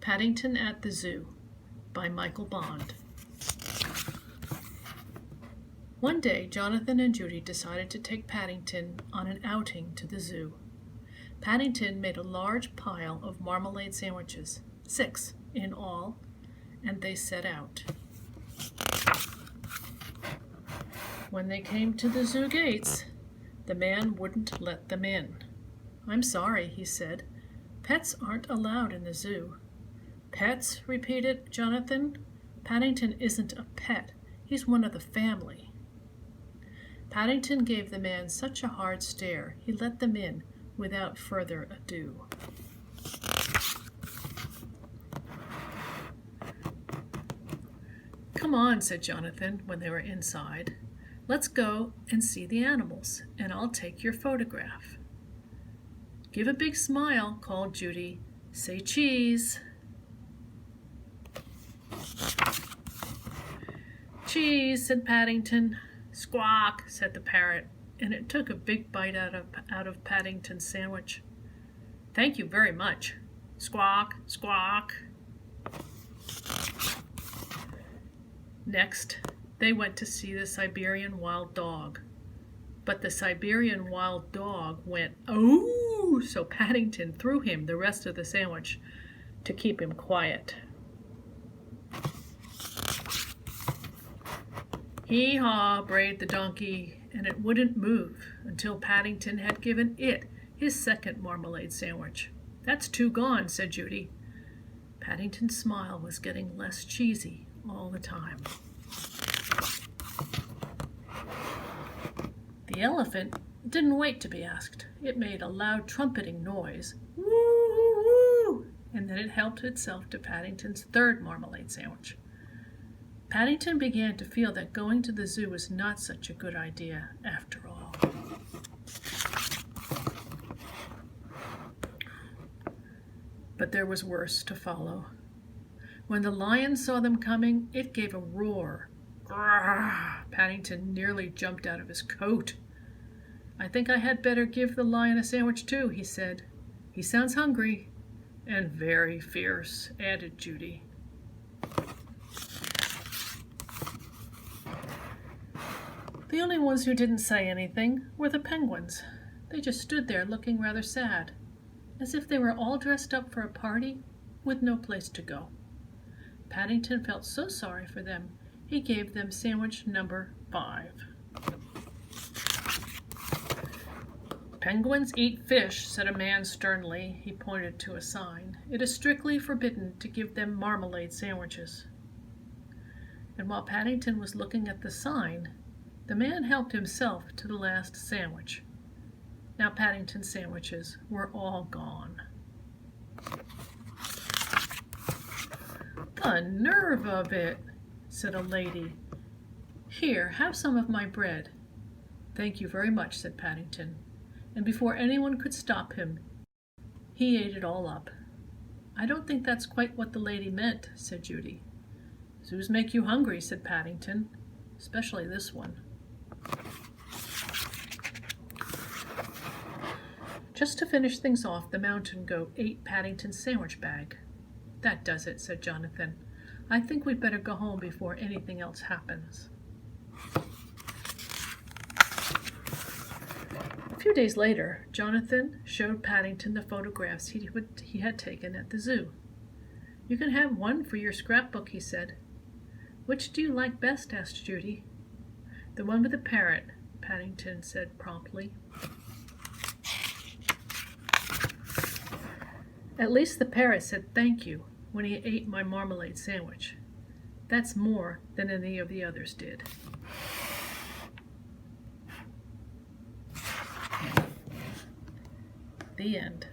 Paddington at the Zoo by Michael Bond. One day, Jonathan and Judy decided to take Paddington on an outing to the zoo. Paddington made a large pile of marmalade sandwiches, 6 in all, and they set out. When they came to the zoo gates, the man wouldn't let them in. "I'm sorry," he said. "Pets aren't allowed in the zoo." "Pets?" repeated Jonathan. "Paddington isn't a pet. He's one of the family." Paddington gave the man such a hard stare, he let them in without further ado. "Come on," said Jonathan when they were inside. "Let's go and see the animals, and I'll take your photograph." "Give a big smile," called Judy. "Say cheese." "Cheese," said Paddington. "Squawk," said the parrot, and it took a big bite out of Paddington's sandwich. "Thank you very much." Squawk, squawk. Next, they went to see the Siberian wild dog. But the Siberian wild dog went, "Oh!" So Paddington threw him the rest of the sandwich to keep him quiet. "Hee-haw," brayed the donkey, and it wouldn't move until Paddington had given it his second marmalade sandwich. "That's 2 gone," said Judy. Paddington's smile was getting less cheesy all the time. The elephant didn't wait to be asked. It made a loud trumpeting noise, woo-woo-woo, and then it helped itself to Paddington's 3rd marmalade sandwich. Paddington began to feel that going to the zoo was not such a good idea after all. But there was worse to follow. When the lion saw them coming, it gave a roar. Grrr! Paddington nearly jumped out of his coat. "I think I had better give the lion a sandwich too," he said. "He sounds hungry." "And very fierce," added Judy. The only ones who didn't say anything were the penguins. They just stood there looking rather sad, as if they were all dressed up for a party with no place to go. Paddington felt so sorry for them, he gave them sandwich number 5. "Penguins eat fish," said a man sternly. He pointed to a sign. "It is strictly forbidden to give them marmalade sandwiches." And while Paddington was looking at the sign, the man helped himself to the last sandwich. Now Paddington's sandwiches were all gone. "The nerve of it," said a lady. "Here, have some of my bread." "Thank you very much," said Paddington, and before anyone could stop him, he ate it all up. "I don't think that's quite what the lady meant," said Judy. "Zoos make you hungry," said Paddington, "especially this one." Just to finish things off, the mountain goat ate Paddington's sandwich bag. "That does it," said Jonathan. "I think we'd better go home before anything else happens." A few days later, Jonathan showed Paddington the photographs he had taken at the zoo. "You can have one for your scrapbook," he said. "Which do you like best?" asked Judy. "The one with the parrot," Paddington said promptly. "At least the parrot said thank you when he ate my marmalade sandwich. That's more than any of the others did." The end.